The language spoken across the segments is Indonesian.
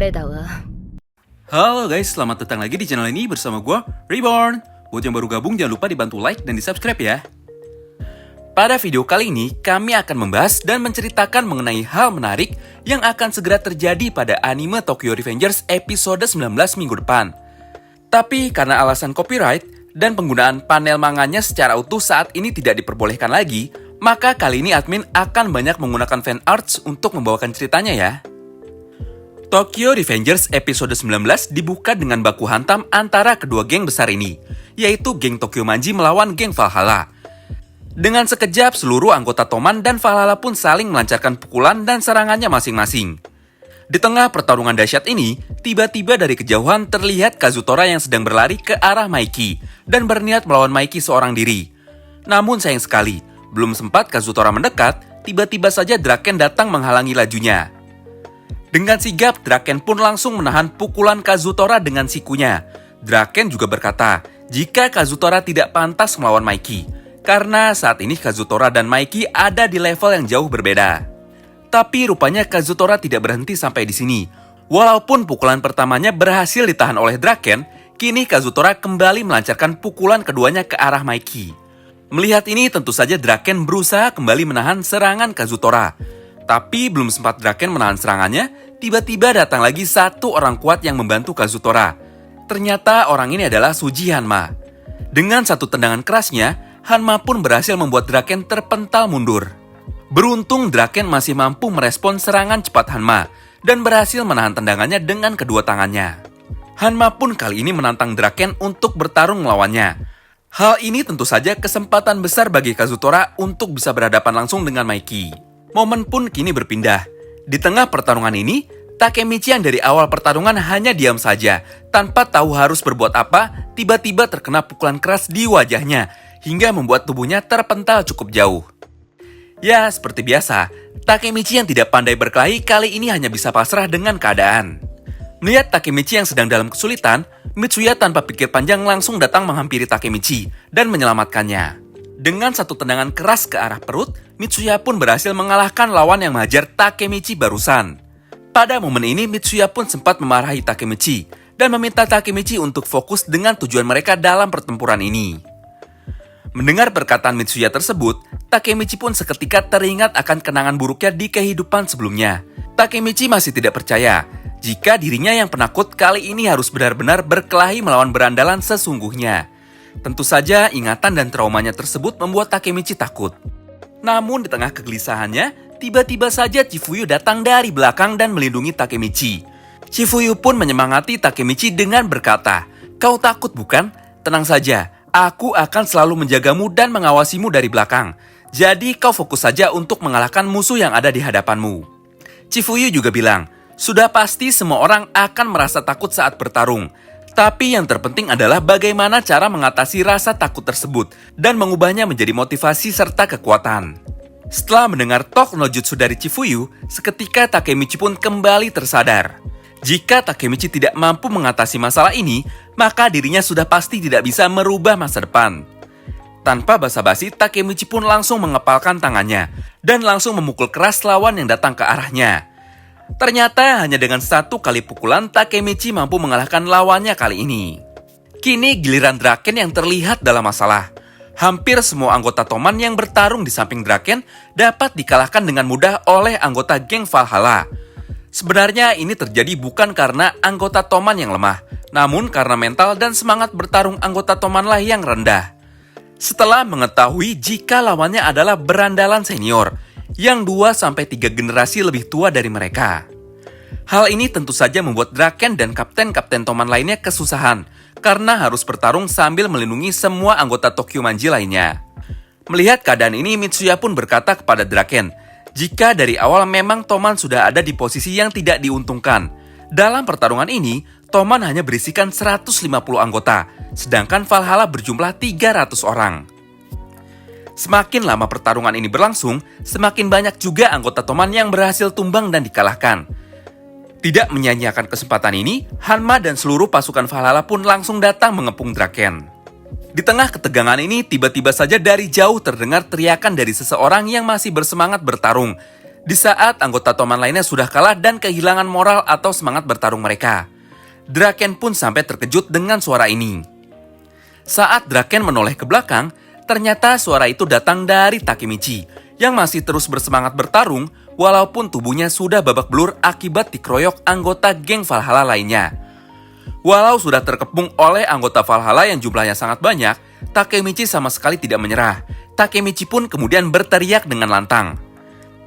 爱倒了。 Halo guys, selamat datang lagi di channel ini bersama gue, Reborn. Buat yang baru gabung, jangan lupa dibantu like dan di subscribe ya. Pada video kali ini, kami akan membahas dan menceritakan mengenai hal menarik yang akan segera terjadi pada anime Tokyo Revengers episode 19 minggu depan. Tapi karena alasan copyright dan penggunaan panel manganya secara utuh saat ini tidak diperbolehkan lagi, maka kali ini admin akan banyak menggunakan fan arts untuk membawakan ceritanya ya. Tokyo Revengers episode 19 dibuka dengan baku hantam antara kedua geng besar ini, yaitu geng Tokyo Manji melawan geng Valhalla. Dengan sekejap, seluruh anggota Toman dan Valhalla pun saling melancarkan pukulan dan serangannya masing-masing. Di tengah pertarungan dahsyat ini, tiba-tiba dari kejauhan terlihat Kazutora yang sedang berlari ke arah Maiki dan berniat melawan Maiki seorang diri. Namun sayang sekali, belum sempat Kazutora mendekat, tiba-tiba saja Draken datang menghalangi lajunya. Dengan sigap, Draken pun langsung menahan pukulan Kazutora dengan sikunya. Draken juga berkata, jika Kazutora tidak pantas melawan Maiki, karena saat ini Kazutora dan Maiki ada di level yang jauh berbeda. Tapi rupanya Kazutora tidak berhenti sampai di sini. Walaupun pukulan pertamanya berhasil ditahan oleh Draken, kini Kazutora kembali melancarkan pukulan keduanya ke arah Maiki. Melihat ini tentu saja Draken berusaha kembali menahan serangan Kazutora. Tapi belum sempat Draken menahan serangannya, tiba-tiba datang lagi satu orang kuat yang membantu Kazutora. Ternyata orang ini adalah Suji Hanma. Dengan satu tendangan kerasnya, Hanma pun berhasil membuat Draken terpental mundur. Beruntung Draken masih mampu merespon serangan cepat Hanma dan berhasil menahan tendangannya dengan kedua tangannya. Hanma pun kali ini menantang Draken untuk bertarung melawannya. Hal ini tentu saja kesempatan besar bagi Kazutora untuk bisa berhadapan langsung dengan Maiki. Momen pun kini berpindah. Di tengah pertarungan ini, Takemichi yang dari awal pertarungan hanya diam saja, tanpa tahu harus berbuat apa, tiba-tiba terkena pukulan keras di wajahnya, hingga membuat tubuhnya terpental cukup jauh. Ya, seperti biasa, Takemichi yang tidak pandai berkelahi kali ini hanya bisa pasrah dengan keadaan. Melihat Takemichi yang sedang dalam kesulitan, Mitsuya tanpa pikir panjang langsung datang menghampiri Takemichi dan menyelamatkannya. Dengan satu tendangan keras ke arah perut, Mitsuya pun berhasil mengalahkan lawan yang menghajar Takemichi barusan. Pada momen ini, Mitsuya pun sempat memarahi Takemichi dan meminta Takemichi untuk fokus dengan tujuan mereka dalam pertempuran ini. Mendengar perkataan Mitsuya tersebut, Takemichi pun seketika teringat akan kenangan buruknya di kehidupan sebelumnya. Takemichi masih tidak percaya jika dirinya yang penakut kali ini harus benar-benar berkelahi melawan berandalan sesungguhnya. Tentu saja ingatan dan traumanya tersebut membuat Takemichi takut. Namun di tengah kegelisahannya, tiba-tiba saja Chifuyu datang dari belakang dan melindungi Takemichi. Chifuyu pun menyemangati Takemichi dengan berkata, "Kau takut bukan? Tenang saja. Aku akan selalu menjagamu dan mengawasimu dari belakang. Jadi kau fokus saja untuk mengalahkan musuh yang ada di hadapanmu." Chifuyu juga bilang, sudah pasti semua orang akan merasa takut saat bertarung. Tapi yang terpenting adalah bagaimana cara mengatasi rasa takut tersebut dan mengubahnya menjadi motivasi serta kekuatan. Setelah mendengar talk no jutsu dari Chifuyu, seketika Takemichi pun kembali tersadar. Jika Takemichi tidak mampu mengatasi masalah ini, maka dirinya sudah pasti tidak bisa merubah masa depan. Tanpa basa-basi, Takemichi pun langsung mengepalkan tangannya dan langsung memukul keras lawan yang datang ke arahnya. Ternyata hanya dengan satu kali pukulan, Takemichi mampu mengalahkan lawannya kali ini. Kini giliran Draken yang terlihat dalam masalah. Hampir semua anggota Toman yang bertarung di samping Draken dapat dikalahkan dengan mudah oleh anggota geng Valhalla. Sebenarnya ini terjadi bukan karena anggota Toman yang lemah, namun karena mental dan semangat bertarung anggota Tomanlah yang rendah. Setelah mengetahui jika lawannya adalah berandalan senior, yang 2-3 generasi lebih tua dari mereka. Hal ini tentu saja membuat Draken dan kapten-kapten Toman lainnya kesusahan, karena harus bertarung sambil melindungi semua anggota Tokyo Manji lainnya. Melihat keadaan ini, Mitsuya pun berkata kepada Draken, jika dari awal memang Toman sudah ada di posisi yang tidak diuntungkan. Dalam pertarungan ini, Toman hanya berisikan 150 anggota, sedangkan Valhalla berjumlah 300 orang. Semakin lama pertarungan ini berlangsung, semakin banyak juga anggota Toman yang berhasil tumbang dan dikalahkan. Tidak menyia-nyiakan kesempatan ini, Hanma dan seluruh pasukan Valhalla pun langsung datang mengepung Draken. Di tengah ketegangan ini, tiba-tiba saja dari jauh terdengar teriakan dari seseorang yang masih bersemangat bertarung. Di saat anggota Toman lainnya sudah kalah dan kehilangan moral atau semangat bertarung mereka, Draken pun sampai terkejut dengan suara ini. Saat Draken menoleh ke belakang, ternyata suara itu datang dari Takemichi yang masih terus bersemangat bertarung walaupun tubuhnya sudah babak belur akibat dikeroyok anggota geng Valhalla lainnya. Walau sudah terkepung oleh anggota Valhalla yang jumlahnya sangat banyak, Takemichi sama sekali tidak menyerah. Takemichi pun kemudian berteriak dengan lantang,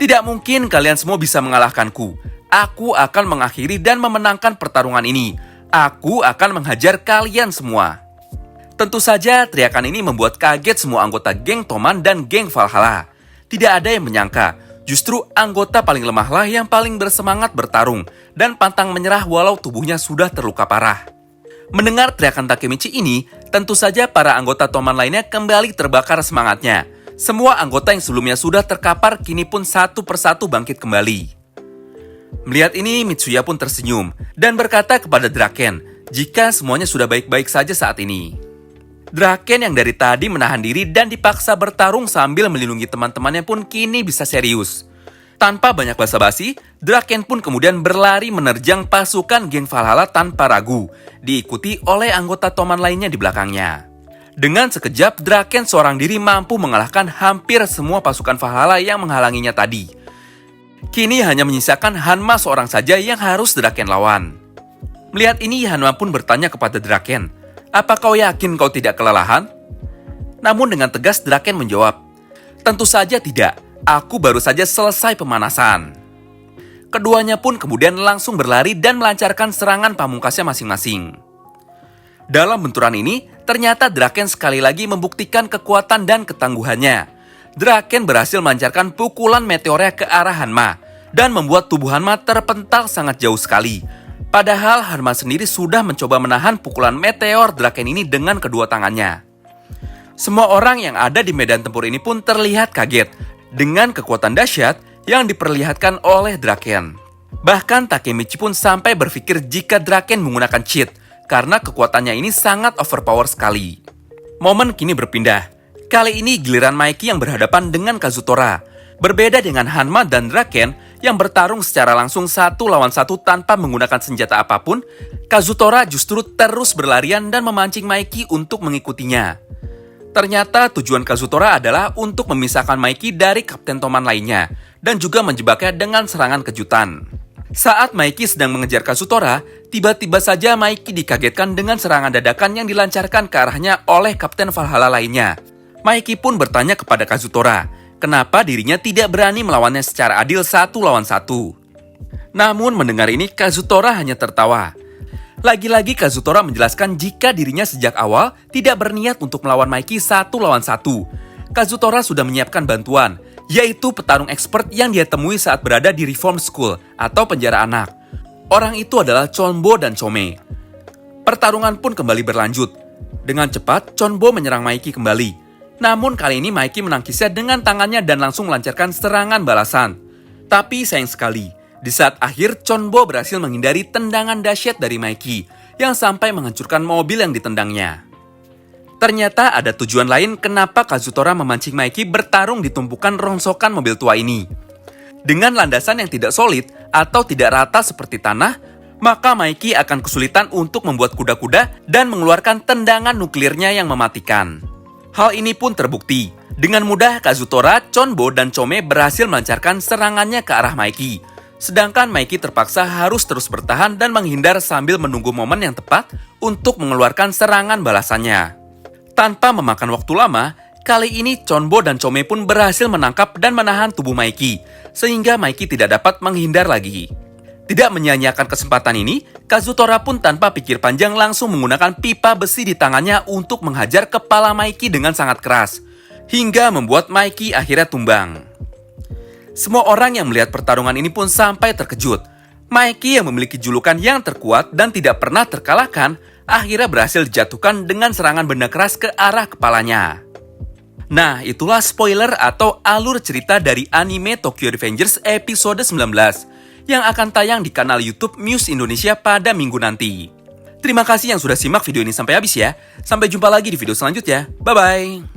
"Tidak mungkin kalian semua bisa mengalahkanku. Aku akan mengakhiri dan memenangkan pertarungan ini. Aku akan menghajar kalian semua." Tentu saja teriakan ini membuat kaget semua anggota geng Toman dan geng Valhalla. Tidak ada yang menyangka, justru anggota paling lemahlah yang paling bersemangat bertarung dan pantang menyerah walau tubuhnya sudah terluka parah. Mendengar teriakan Takemichi ini, tentu saja para anggota Toman lainnya kembali terbakar semangatnya. Semua anggota yang sebelumnya sudah terkapar kini pun satu persatu bangkit kembali. Melihat ini, Mitsuya pun tersenyum dan berkata kepada Draken jika semuanya sudah baik-baik saja saat ini. Draken yang dari tadi menahan diri dan dipaksa bertarung sambil melindungi teman-temannya pun kini bisa serius. Tanpa banyak basa-basi, Draken pun kemudian berlari menerjang pasukan geng Valhalla tanpa ragu, diikuti oleh anggota Toman lainnya di belakangnya. Dengan sekejap, Draken seorang diri mampu mengalahkan hampir semua pasukan Valhalla yang menghalanginya tadi. Kini hanya menyisakan Hanma seorang saja yang harus Draken lawan. Melihat ini, Hanma pun bertanya kepada Draken, "Apa kau yakin kau tidak kelelahan?" Namun dengan tegas Draken menjawab, "Tentu saja tidak, aku baru saja selesai pemanasan." Keduanya pun kemudian langsung berlari dan melancarkan serangan pamungkasnya masing-masing. Dalam benturan ini, ternyata Draken sekali lagi membuktikan kekuatan dan ketangguhannya. Draken berhasil melancarkan pukulan meteornya ke arah Hanma dan membuat tubuh Hanma terpental sangat jauh sekali. Padahal Hanma sendiri sudah mencoba menahan pukulan meteor Draken ini dengan kedua tangannya. Semua orang yang ada di medan tempur ini pun terlihat kaget dengan kekuatan dahsyat yang diperlihatkan oleh Draken. Bahkan Takemichi pun sampai berpikir jika Draken menggunakan cheat karena kekuatannya ini sangat overpower sekali. Momen kini berpindah. Kali ini giliran Maiki yang berhadapan dengan Kazutora. Berbeda dengan Hanma dan Draken yang bertarung secara langsung satu lawan satu tanpa menggunakan senjata apapun, Kazutora justru terus berlarian dan memancing Maiki untuk mengikutinya. Ternyata tujuan Kazutora adalah untuk memisahkan Maiki dari Kapten Toman lainnya dan juga menjebaknya dengan serangan kejutan. Saat Maiki sedang mengejar Kazutora, tiba-tiba saja Maiki dikagetkan dengan serangan dadakan yang dilancarkan ke arahnya oleh Kapten Valhalla lainnya. Maiki pun bertanya kepada Kazutora, kenapa dirinya tidak berani melawannya secara adil satu lawan satu. Namun mendengar ini Kazutora hanya tertawa. Lagi-lagi Kazutora menjelaskan jika dirinya sejak awal tidak berniat untuk melawan Maiki satu lawan satu. Kazutora sudah menyiapkan bantuan, yaitu petarung expert yang dia temui saat berada di Reform School atau penjara anak. Orang itu adalah Chonbo dan Chome. Pertarungan pun kembali berlanjut. Dengan cepat, Chonbo menyerang Maiki kembali. Namun kali ini Maiki menangkisnya dengan tangannya dan langsung melancarkan serangan balasan. Tapi sayang sekali, di saat akhir Chonbo berhasil menghindari tendangan dahsyat dari Maiki yang sampai menghancurkan mobil yang ditendangnya. Ternyata ada tujuan lain kenapa Kazutora memancing Maiki bertarung di tumpukan rongsokan mobil tua ini. Dengan landasan yang tidak solid atau tidak rata seperti tanah, maka Maiki akan kesulitan untuk membuat kuda-kuda dan mengeluarkan tendangan nuklirnya yang mematikan. Hal ini pun terbukti. Dengan mudah Kazutora, Chonbo, dan Chome berhasil melancarkan serangannya ke arah Maiki. Sedangkan Maiki terpaksa harus terus bertahan dan menghindar sambil menunggu momen yang tepat untuk mengeluarkan serangan balasannya. Tanpa memakan waktu lama, kali ini Chonbo dan Chome pun berhasil menangkap dan menahan tubuh Maiki, sehingga Maiki tidak dapat menghindar lagi. Tidak menyia-nyiakan kesempatan ini, Kazutora pun tanpa pikir panjang langsung menggunakan pipa besi di tangannya untuk menghajar kepala Maiki dengan sangat keras, hingga membuat Maiki akhirnya tumbang. Semua orang yang melihat pertarungan ini pun sampai terkejut. Maiki yang memiliki julukan yang terkuat dan tidak pernah terkalahkan, akhirnya berhasil dijatuhkan dengan serangan benda keras ke arah kepalanya. Nah, itulah spoiler atau alur cerita dari anime Tokyo Revengers episode 19 yang akan tayang di kanal YouTube Muse Indonesia pada minggu nanti. Terima kasih yang sudah simak video ini sampai habis ya. Sampai jumpa lagi di video selanjutnya. Bye-bye.